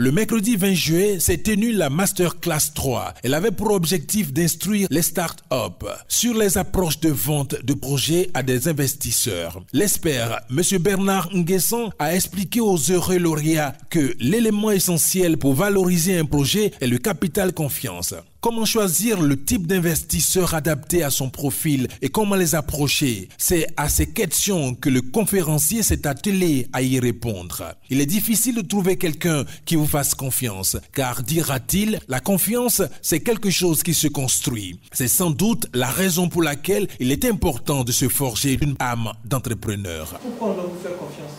Le mercredi 20 juillet s'est tenue la Masterclass 3. Elle avait pour objectif d'instruire les start-up sur les approches de vente de projets à des investisseurs. L'expert, M. Bernard Nguessan, a expliqué aux heureux lauréats que l'élément essentiel pour valoriser un projet est le capital confiance. Comment choisir le type d'investisseur adapté à son profil et comment les approcher? C'est à ces questions que le conférencier s'est attelé à y répondre. Il est difficile de trouver quelqu'un qui vous fasse confiance, car, dira-t-il, la confiance, c'est quelque chose qui se construit. C'est sans doute la raison pour laquelle il est important de se forger une âme d'entrepreneur. Pourquoi on doit vous faire confiance?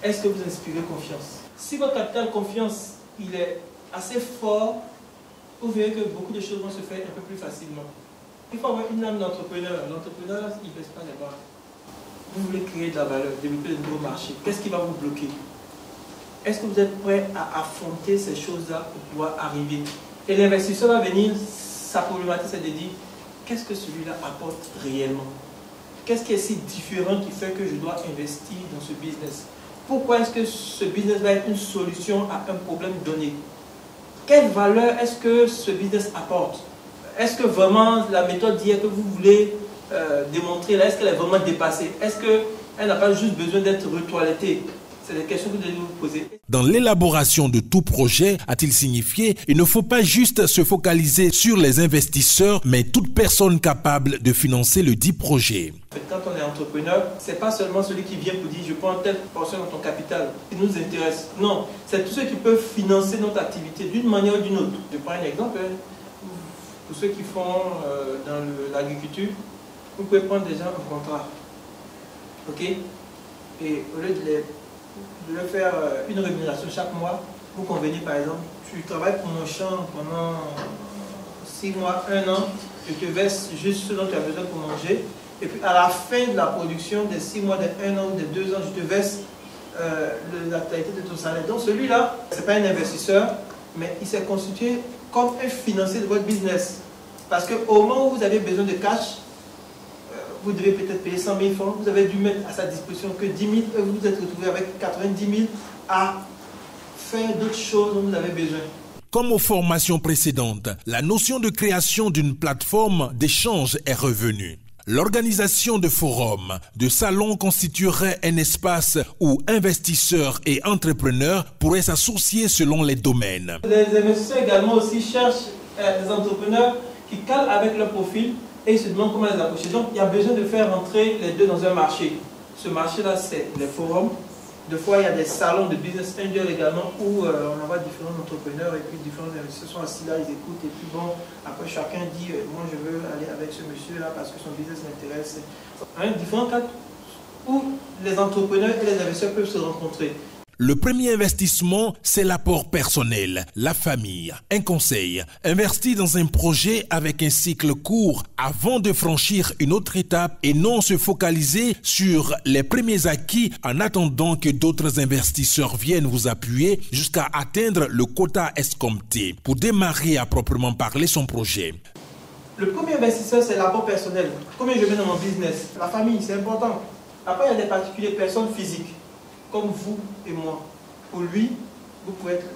Est-ce que vous inspirez confiance? Si votre capital confiance, il est assez fort, vous verrez que beaucoup de choses vont se faire un peu plus facilement. Il faut avoir une âme d'entrepreneur. L'entrepreneur, il ne baisse pas les bras. Vous voulez créer de la valeur, développer de nouveaux marchés. Qu'est-ce qui va vous bloquer? Est-ce que vous êtes prêt à affronter ces choses-là pour pouvoir arriver? Et l'investisseur va venir, sa problématique, c'est de dire, qu'est-ce que celui-là apporte réellement? Qu'est-ce qui est si différent qui fait que je dois investir dans ce business? Pourquoi est-ce que ce business va être une solution à un problème donné? Quelle valeur est-ce que ce business apporte? Est-ce que vraiment la méthode d'hier que vous voulez démontrer, là, est-ce qu'elle est vraiment dépassée? Est-ce qu'elle n'a pas juste besoin d'être retoilettée? C'est des questions que vous devez vous poser. Dans l'élaboration de tout projet, a-t-il signifié, il ne faut pas juste se focaliser sur les investisseurs, mais toute personne capable de financer le dit projet. Quand on est entrepreneur, ce n'est pas seulement celui qui vient pour dire je prends telle portion de ton capital qui nous intéresse. Non, c'est tous ceux qui peuvent financer notre activité d'une manière ou d'une autre. Je prends un exemple. Pour ceux qui font dans l'agriculture, vous pouvez prendre déjà un contrat. OK? Et au lieu de le faire une rémunération chaque mois, vous convenez par exemple, tu travailles pour mon champ pendant 6 mois, 1 an, je te verse juste ce dont tu as besoin pour manger. Et puis à la fin de la production, des 6 mois, des 1 an ou des 2 ans, je te verse la totalité de ton salaire. Donc celui-là, ce n'est pas un investisseur, mais il s'est constitué comme un financier de votre business. Parce qu'au moment où vous avez besoin de cash, vous devez peut-être payer 100 000 francs, vous avez dû mettre à sa disposition que 10 000, et vous vous êtes retrouvé avec 90 000 à faire d'autres choses dont vous avez besoin. Comme aux formations précédentes, la notion de création d'une plateforme d'échange est revenue. L'organisation de forums, de salons constituerait un espace où investisseurs et entrepreneurs pourraient s'associer selon les domaines. Les investisseurs également aussi cherchent des entrepreneurs qui calent avec leur profil et ils se demandent comment les approcher. Donc il y a besoin de faire rentrer les deux dans un marché. Ce marché-là, c'est les forums. Des fois, il y a des salons de business angel également où on envoie différents entrepreneurs et puis différents investisseurs sont assis là, ils écoutent et puis bon, après chacun dit moi je veux aller avec ce monsieur-là parce que son business m'intéresse. Différents cas où les entrepreneurs et les investisseurs peuvent se rencontrer. Le premier investissement, c'est l'apport personnel, la famille, un conseil. Investir dans un projet avec un cycle court avant de franchir une autre étape et non se focaliser sur les premiers acquis en attendant que d'autres investisseurs viennent vous appuyer jusqu'à atteindre le quota escompté pour démarrer à proprement parler son projet. Le premier investisseur, c'est l'apport personnel. Combien je mets dans mon business? La famille, c'est important. Après, il y a des particuliers, personnes physiques. Comme vous et moi. Pour lui, vous pouvez être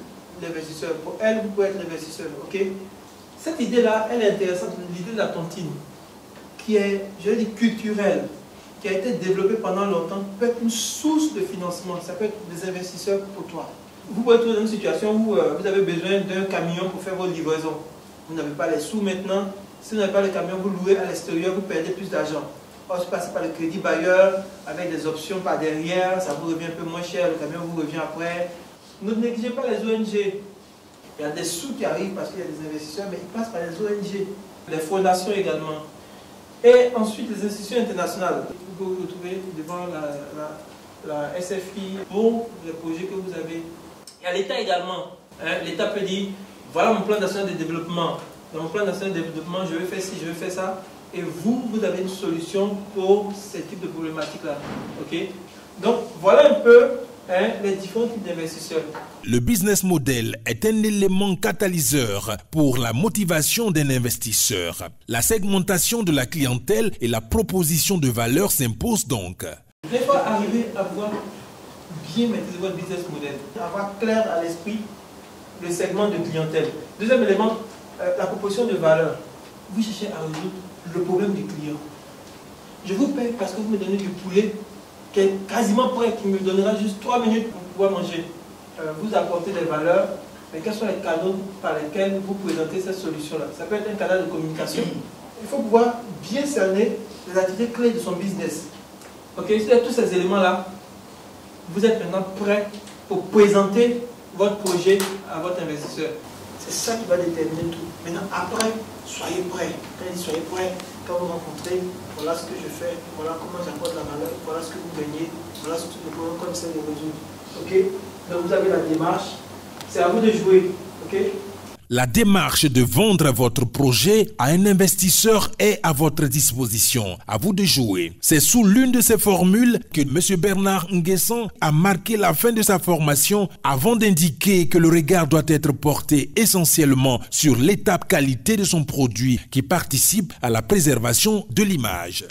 l'investisseur. Pour elle, vous pouvez être l'investisseur. Ok? Cette idée-là, elle est intéressante. L'idée de la tontine, qui est, je vais dire, culturelle, qui a été développée pendant longtemps, peut être une source de financement. Ça peut être des investisseurs pour toi. Vous pouvez être dans une situation où vous avez besoin d'un camion pour faire vos livraisons. Vous n'avez pas les sous maintenant. Si vous n'avez pas le camion, vous louez à l'extérieur, vous perdez plus d'argent. Or, je passe par le crédit bailleur avec des options par derrière, ça vous revient un peu moins cher, le camion vous revient après. Ne négligez pas les ONG. Il y a des sous qui arrivent parce qu'il y a des investisseurs, mais ils passent par les ONG, les fondations également. Et ensuite, les institutions internationales. Vous pouvez vous retrouver devant la SFI pour les projets que vous avez. Il y a l'État également. L'État peut dire, voilà mon plan national de développement. Dans mon plan national de développement, je vais faire ci, je vais faire ça. Et vous avez une solution pour ce type de problématique-là. Okay? Donc, voilà un peu les différents types d'investisseurs. Le business model est un élément catalyseur pour la motivation d'un investisseur. La segmentation de la clientèle et la proposition de valeur s'imposent donc. Il faut arriver à pouvoir bien maîtriser votre business model, avoir clair à l'esprit le segment de clientèle. Deuxième élément, la proposition de valeur. Vous cherchez à résoudre le problème du client. Je vous paye parce que vous me donnez du poulet qui est quasiment prêt, qui me donnera juste 3 minutes pour pouvoir manger. Vous apportez des valeurs, mais quels sont les canaux par lesquels vous présentez cette solution-là? Ça peut être un canal de communication. Il faut pouvoir bien cerner les activités clés de son business. Ok, si vous avez tous ces éléments-là, vous êtes maintenant prêt pour présenter votre projet à votre investisseur. C'est ça qui va déterminer tout. Maintenant, après, soyez prêts. Quand il dit soyez prêts, quand vous rencontrez, voilà ce que je fais, voilà comment j'apporte la valeur, voilà ce que vous gagnez, voilà ce que le problème comme ça de résoudre. Ok? Donc vous avez la démarche, c'est à vous de jouer. Ok? La démarche de vendre votre projet à un investisseur est à votre disposition. À vous de jouer. C'est sous l'une de ces formules que M. Bernard Nguessan a marqué la fin de sa formation avant d'indiquer que le regard doit être porté essentiellement sur l'étape qualité de son produit qui participe à la préservation de l'image.